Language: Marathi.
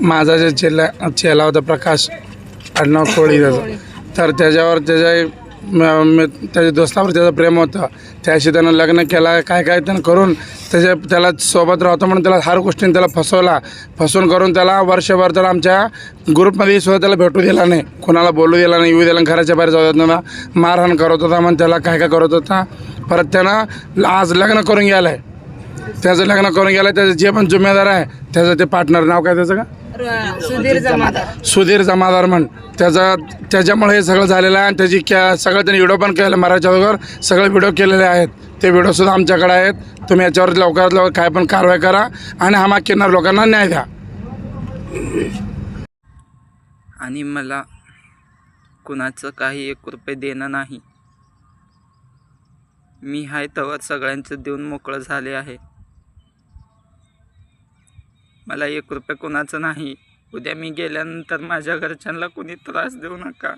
माझा जे चेला होता प्रकाश आडनाव कोळी त्याचं, तर त्याच्यावर त्याच्या दोस्तावर त्याचं प्रेम होतं. त्याशी त्यानं लग्न केला, काय त्यानं करून त्याला सोबत राहतो म्हणून त्याला हर गोष्टीने त्याला फसवून करून त्याला वर्षभर त्याला आमच्या ग्रुपमध्ये सुद्धा त्याला भेटू दिला नाही, कोणाला बोलू दिला नाही, येऊ दिला नाही, घराच्या बाहेर जाऊ देत नव्हता, मारहाण करत होता, म्हणून त्याला काय करत होता. परत त्यानं आज लग्न करून गेलं आहे, त्याचं जे पण जिम्मेदार आहे त्याचं ते पार्टनर नाव काय त्याचं का सुधीर जमादार म्हण त्याच्यामुळे हे सगळं झालेलं आहे. आणि त्याची सगळं त्यांनी व्हिडिओ पण केलं, मराठीच्या वगैरे सगळे व्हिडिओ केलेले आहेत, ते व्हिडिओसुद्धा आमच्याकडे आहेत. तुम्ही याच्यावर लवकरात लवकर काय पण कारवाई करा आणि हा किन्नर लोकांना न्याय द्या. आणि मला कुणाचं काही 1 रुपये देणं नाही. मी हाय तवर सगळ्यांचं देऊन मोकळं झाले आहे. मला 1 रुपये कुणाचं नाही. उद्या मी गेल्यानंतर माझ्या घरच्यांना कोणी त्रास देऊ नका.